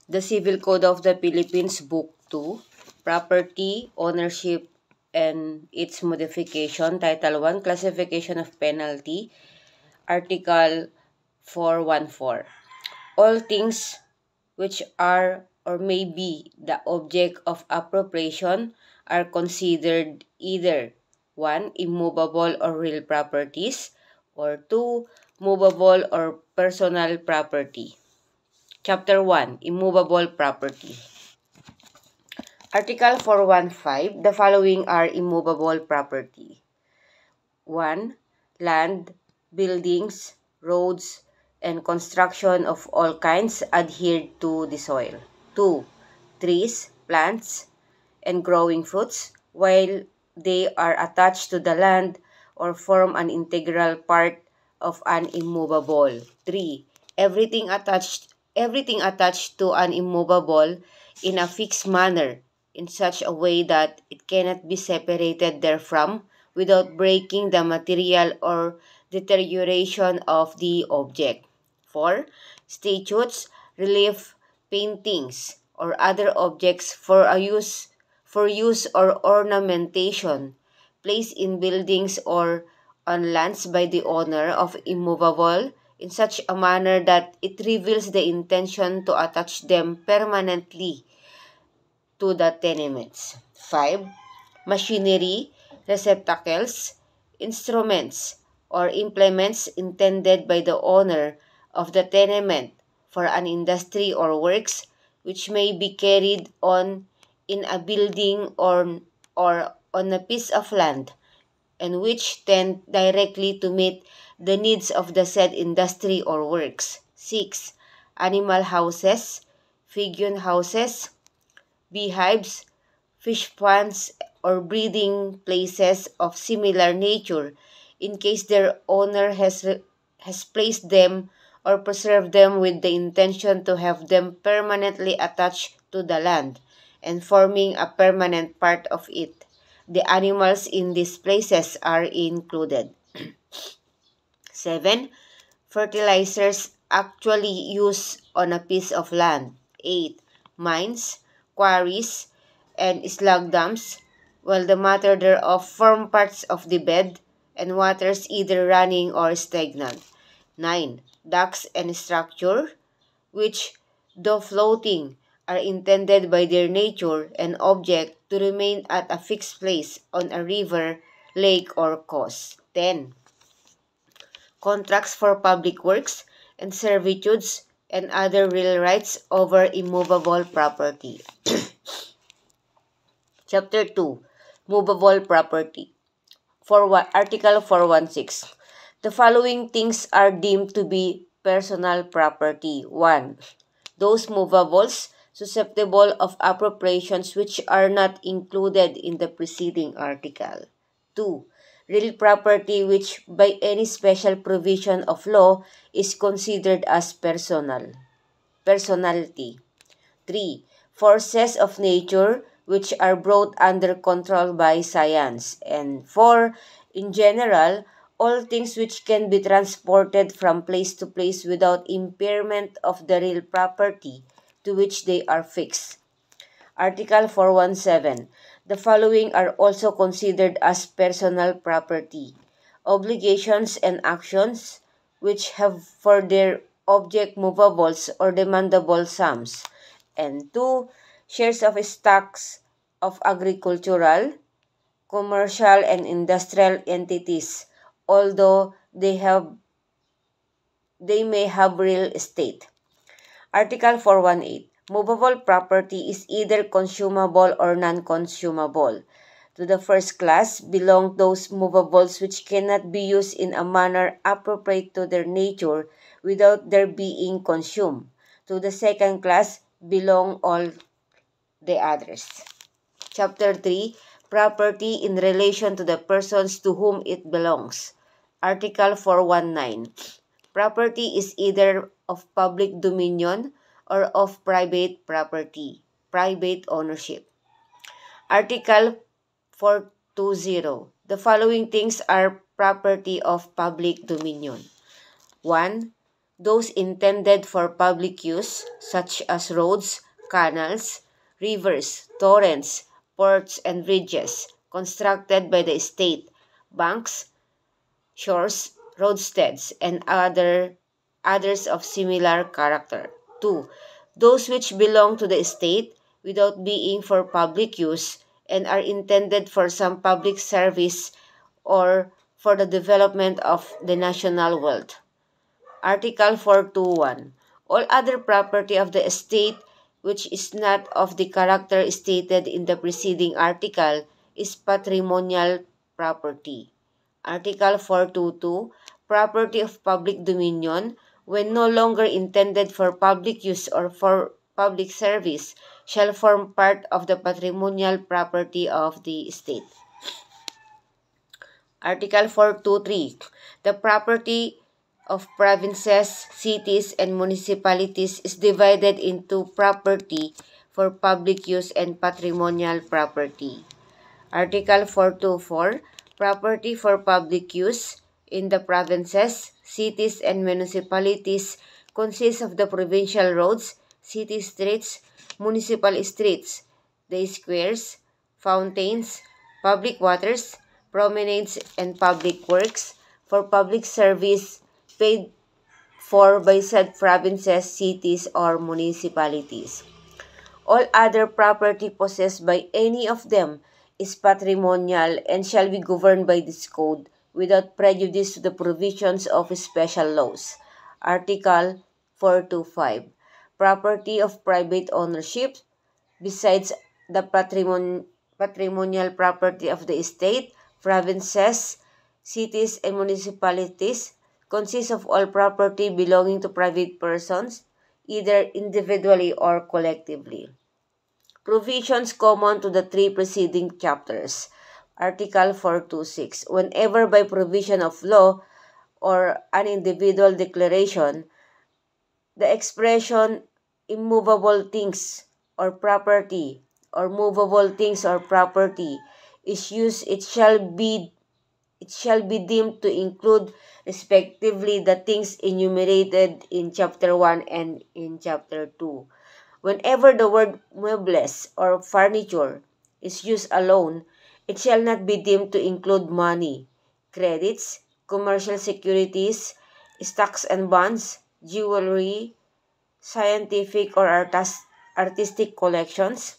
The Civil Code of the Philippines, Book 2, Property, Ownership, and its Modification, Title 1, Classification of Penalty, Article 414. All things which are or may be the object of appropriation are considered either 1. Immovable or real properties, or 2. Movable or personal property. Chapter 1. Immovable property. Article 415. The following are immovable property. 1. Land, buildings, roads, and construction of all kinds adhered to the soil. 2. Trees, plants, and growing fruits, while they are attached to the land or form an integral part of an immovable. 3. Everything attached to an immovable in a fixed manner, in such a way that it cannot be separated therefrom without breaking the material or deterioration of the object. 4. Statues, relief, paintings, or other objects for use or ornamentation, placed in buildings or on lands by the owner of immovable in such a manner that it reveals the intention to attach them permanently to the tenements. 5. Machinery, receptacles, instruments, or implements intended by the owner of the tenement for an industry or works which may be carried on in a building or on a piece of land, and which tend directly to meet the needs of the said industry or works. 6. Animal houses, pigeon houses, beehives, fish ponds, or breeding places of similar nature, in case their owner has placed them or preserved them with the intention to have them permanently attached to the land and forming a permanent part of it. The animals in these places are included. 7. Fertilizers actually used on a piece of land. 8. Mines, quarries, and slag dams, while the matter thereof form parts of the bed and waters either running or stagnant. 9. Docks and structure, which, though floating, are intended by their nature and object to remain at a fixed place on a river, lake, or coast. 10. Contracts for public works and servitudes and other real rights over immovable property. Chapter 2. Movable property. Article 416. The following things are deemed to be personal property. 1. Those movables susceptible of appropriations which are not included in the preceding article. 2. Real property which by any special provision of law is considered as personality. 3. Forces of nature which are brought under control by science. And 4. In general, all things which can be transported from place to place without impairment of the real property to which they are fixed. Article 417. The following are also considered as personal property: obligations and actions which have for their object movables or demandable sums. And 2. Shares of stocks of agricultural, commercial, and industrial entities, although they may have real estate. Article 418. Movable property is either consumable or non-consumable. To the first class belong those movables which cannot be used in a manner appropriate to their nature without their being consumed. To the second class belong all the others. Chapter 3. Property in relation to the persons to whom it belongs. Article 419. Property is either of public dominion or of private property, private ownership. Article 420. The following things are property of public dominion. 1. those intended for public use, such as roads, canals, rivers, torrents, ports, and bridges, constructed by the state, banks, shores, roadsteads, and others of similar character. 2. Those which belong to the state without being for public use and are intended for some public service or for the development of the national wealth. Article 421. All other property of the estate which is not of the character stated in the preceding article is patrimonial property. Article 422. Property of public dominion, when no longer intended for public use or for public service, shall form part of the patrimonial property of the state. Article 423. The property of provinces, cities, and municipalities is divided into property for public use and patrimonial property. Article 424. Property for public use in the provinces, cities, and municipalities consists of the provincial roads, city streets, municipal streets, the squares, fountains, public waters, promenades, and public works for public service paid for by said provinces, cities, or municipalities. All other property possessed by any of them is patrimonial and shall be governed by this code without prejudice to the provisions of special laws. Article 425. Property of private ownership, besides the patrimonial property of the state, provinces, cities, and municipalities, consists of all property belonging to private persons, either individually or collectively. Provisions common to the three preceding chapters. Article 426. Whenever by provision of law or an individual declaration, the expression immovable things or property or movable things or property is used, it shall be deemed to include respectively the things enumerated in chapter 1 and in chapter 2. Whenever the word muebles or furniture is used alone, it shall not be deemed to include money, credits, commercial securities, stocks and bonds, jewelry, scientific or artistic collections,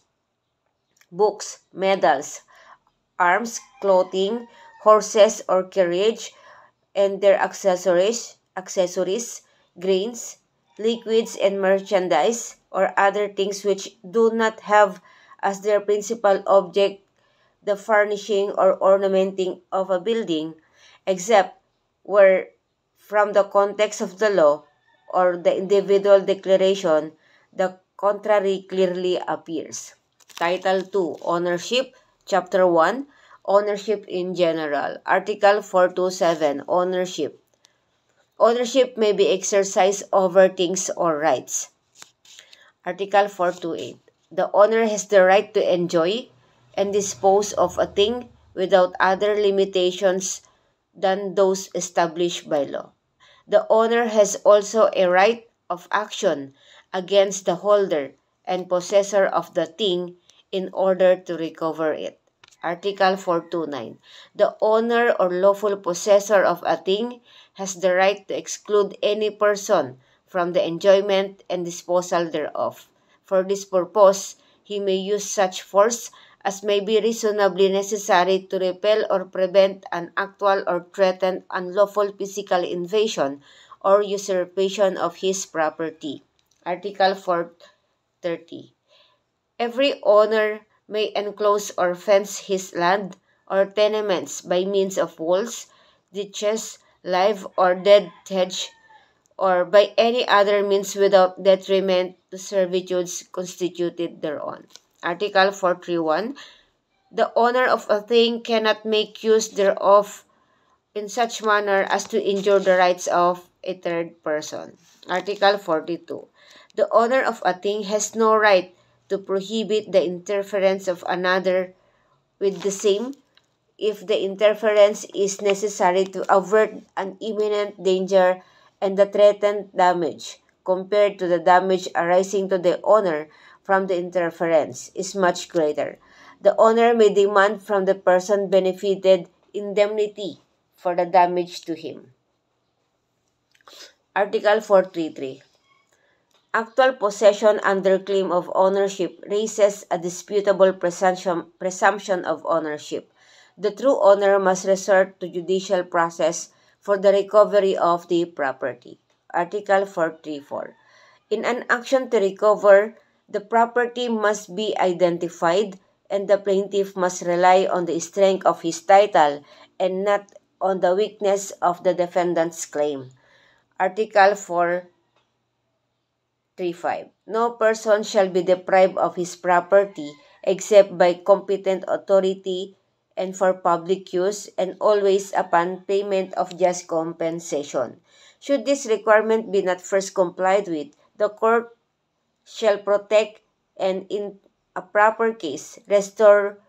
books, medals, arms, clothing, horses or carriage, and their accessories, grains, liquids, and merchandise, or other things which do not have as their principal object the furnishing or ornamenting of a building, except where from the context of the law or the individual declaration the contrary clearly appears. Title 2. Ownership. Chapter 1. Ownership in general. Article 427. Ownership. Ownership may be exercised over things or rights. Article 428. The owner has the right to enjoy and dispose of a thing without other limitations than those established by law. The owner has also a right of action against the holder and possessor of the thing in order to recover it. Article 429. The owner or lawful possessor of a thing has the right to exclude any person from the enjoyment and disposal thereof. For this purpose, he may use such force as may be reasonably necessary to repel or prevent an actual or threatened unlawful physical invasion or usurpation of his property. Article 430. Every owner may enclose or fence his land or tenements by means of walls, ditches, live or dead hedge, or by any other means without detriment to servitudes constituted thereon. Article 431. The owner of a thing cannot make use thereof in such manner as to injure the rights of a third person. Article 42. The owner of a thing has no right to prohibit the interference of another with the same if the interference is necessary to avert an imminent danger and the threatened damage, compared to the damage arising to the owner from the interference, is much greater. The owner may demand from the person benefited indemnity for the damage to him. Article 433. Actual possession under claim of ownership raises a disputable presumption of ownership. The true owner must resort to judicial process for the recovery of the property. Article 434. In an action to recover, the property must be identified and the plaintiff must rely on the strength of his title and not on the weakness of the defendant's claim. Article 435. No person shall be deprived of his property except by competent authority and for public use, and always upon payment of just compensation. Should this requirement be not first complied with, the court shall protect and in a proper case restore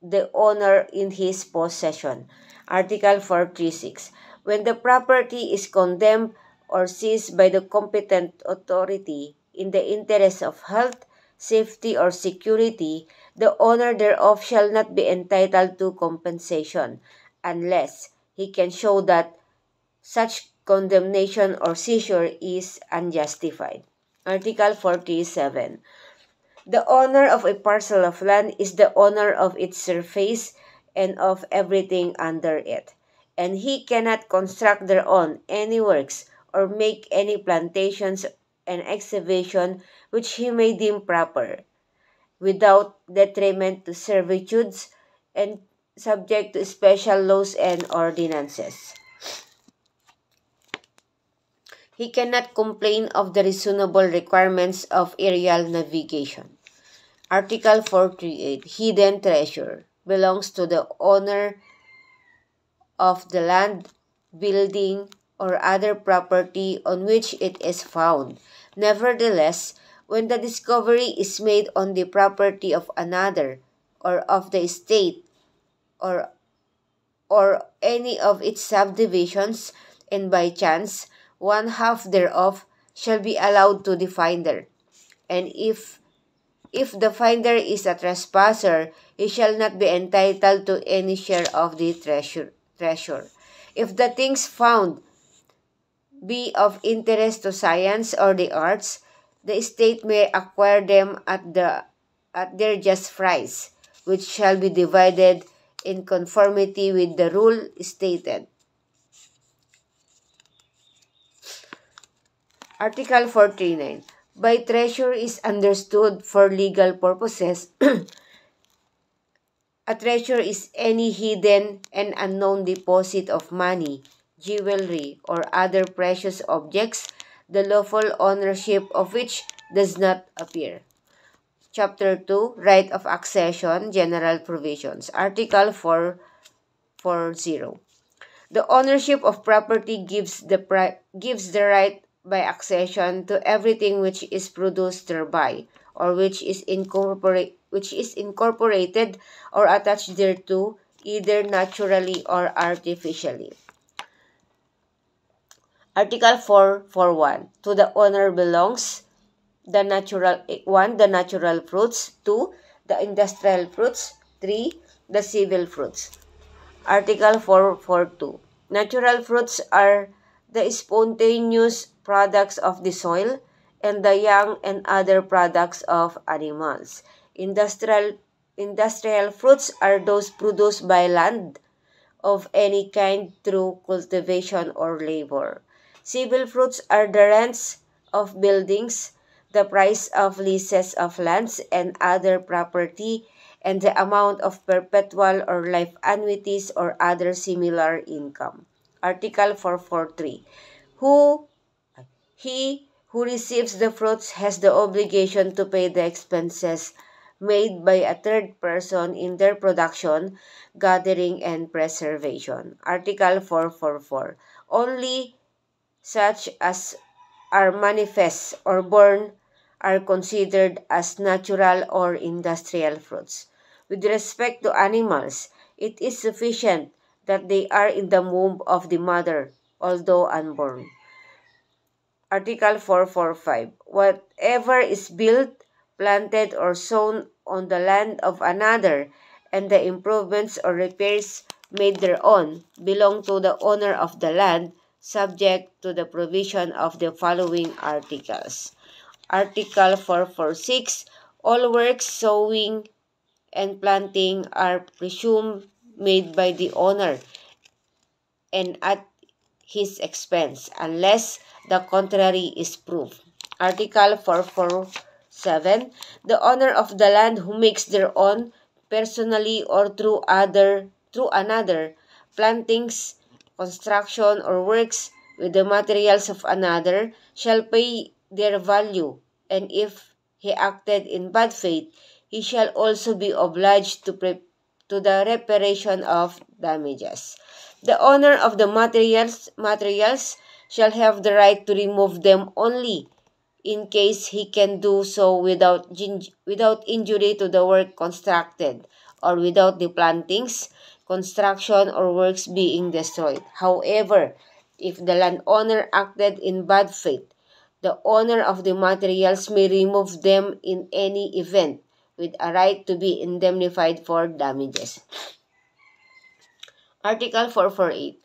the owner in his possession. Article 436. When the property is condemned or seized by the competent authority in the interest of health, safety, or security, the owner thereof shall not be entitled to compensation unless he can show that such condemnation or seizure is unjustified. Article 47. The owner of a parcel of land is the owner of its surface and of everything under it, and he cannot construct thereon any works or make any plantations and excavation which he may deem proper, without detriment to servitudes and subject to special laws and ordinances. He cannot complain of the reasonable requirements of aerial navigation. Article 438. Hidden treasure belongs to the owner of the land, building, or other property on which it is found. Nevertheless, when the discovery is made on the property of another, or of the estate, or any of its subdivisions, and by chance, one half thereof shall be allowed to the finder, and if the finder is a trespasser, he shall not be entitled to any share of the treasure. If the things found be of interest to science or the arts, the state may acquire them at their just price, which shall be divided in conformity with the rule stated. Article 49. By treasure is understood for legal purposes a treasure is any hidden and unknown deposit of money, jewelry, or other precious objects, the lawful ownership of which does not appear. Chapter 2, Right of Accession, General Provisions. Article 440. The ownership of property gives the right by accession to everything which is produced thereby, or which is incorporated or attached thereto, either naturally or artificially. Article 441. To the owner belongs the natural 1. The natural fruits. 2. The industrial fruits. 3. The civil fruits. Article 442. Natural fruits are the spontaneous products of the soil and the young and other products of animals. Industrial fruits are those produced by land of any kind through cultivation or labor. Civil fruits are the rents of buildings, the price of leases of lands and other property, and the amount of perpetual or life annuities or other similar income. Article 443. He who receives the fruits has the obligation to pay the expenses made by a third person in their production, gathering, and preservation. Article 444. Only such as are manifest or born are considered as natural or industrial fruits. With respect to animals, it is sufficient that they are in the womb of the mother, although unborn. Article 445. Whatever is built, planted, or sown on the land of another, and the improvements or repairs made thereon, belong to the owner of the land, subject to the provision of the following articles. Article 446. All works, sowing, and planting are presumed made by the owner and at his expense, unless the contrary is proved. Article 447. The owner of the land who makes thereon, personally or through another, plantings, construction, or works with the materials of another, shall pay their value, and if he acted in bad faith, he shall also be obliged to the reparation of damages. The owner of the materials shall have the right to remove them only in case he can do so without injury to the work constructed, or without the plantings, construction, or works being destroyed. However, if the landowner acted in bad faith, the owner of the materials may remove them in any event, with a right to be indemnified for damages. Article 448.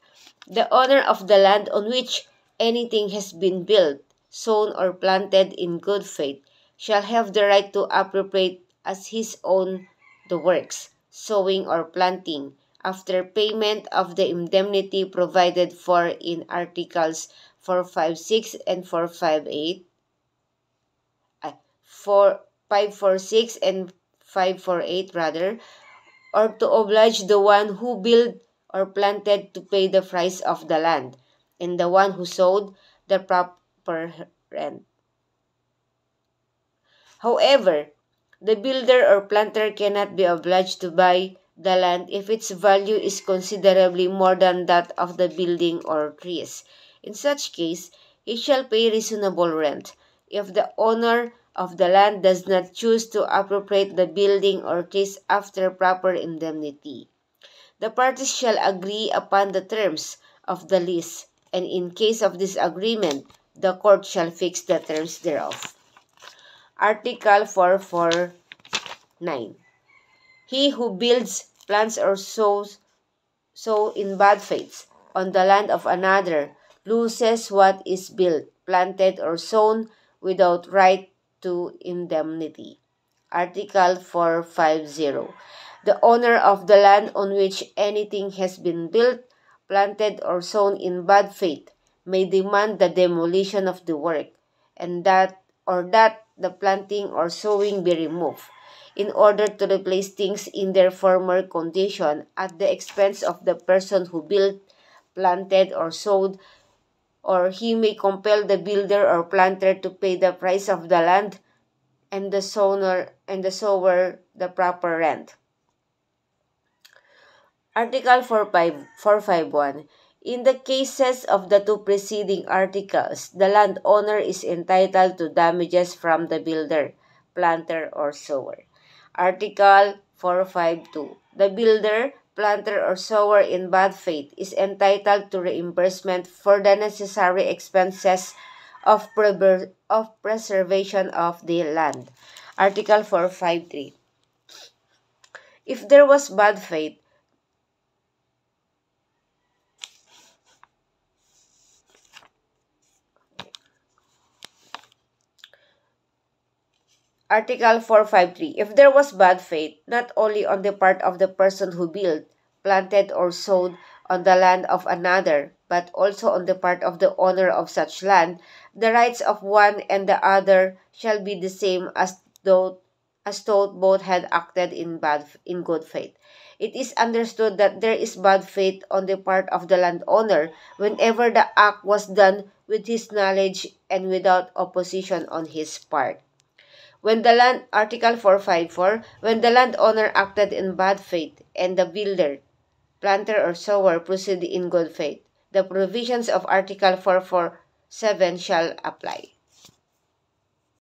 The owner of the land on which anything has been built, sown, or planted in good faith shall have the right to appropriate as his own the works, sowing, or planting, after payment of the indemnity provided for in Articles 456 and 458, 546 and 548 rather, or to oblige the one who built or planted to pay the price of the land, and the one who sowed the proper rent. However, the builder or planter cannot be obliged to buy the land if its value is considerably more than that of the building or trees. In such case, he shall pay reasonable rent. If the owner of the land does not choose to appropriate the building or trees after proper indemnity, the parties shall agree upon the terms of the lease, and in case of disagreement, the court shall fix the terms thereof. Article 449. He who builds, plants, or sows in bad faith on the land of another loses what is built, planted, or sown without right to indemnity. Article 450. The owner of the land on which anything has been built, planted, or sown in bad faith may demand the demolition of the work, and that the planting or sowing be removed, in order to replace things in their former condition at the expense of the person who built, planted, or sowed, or he may compel the builder or planter to pay the price of the land and the sower the proper rent. Article 451. In the cases of the two preceding articles, the landowner is entitled to damages from the builder, planter, or sower. Article 452. The builder, planter, or sower in bad faith is entitled to reimbursement for the necessary expenses of preservation of the land. Article 453. If there was bad faith, Article 453. If there was bad faith, not only on the part of the person who built, planted, or sowed on the land of another, but also on the part of the owner of such land, the rights of one and the other shall be the same as though both had acted in good faith. It is understood that there is bad faith on the part of the landowner whenever the act was done with his knowledge and without opposition on his part. Article 454, when the landowner acted in bad faith and the builder, planter, or sower proceeded in good faith, the provisions of Article 447 shall apply.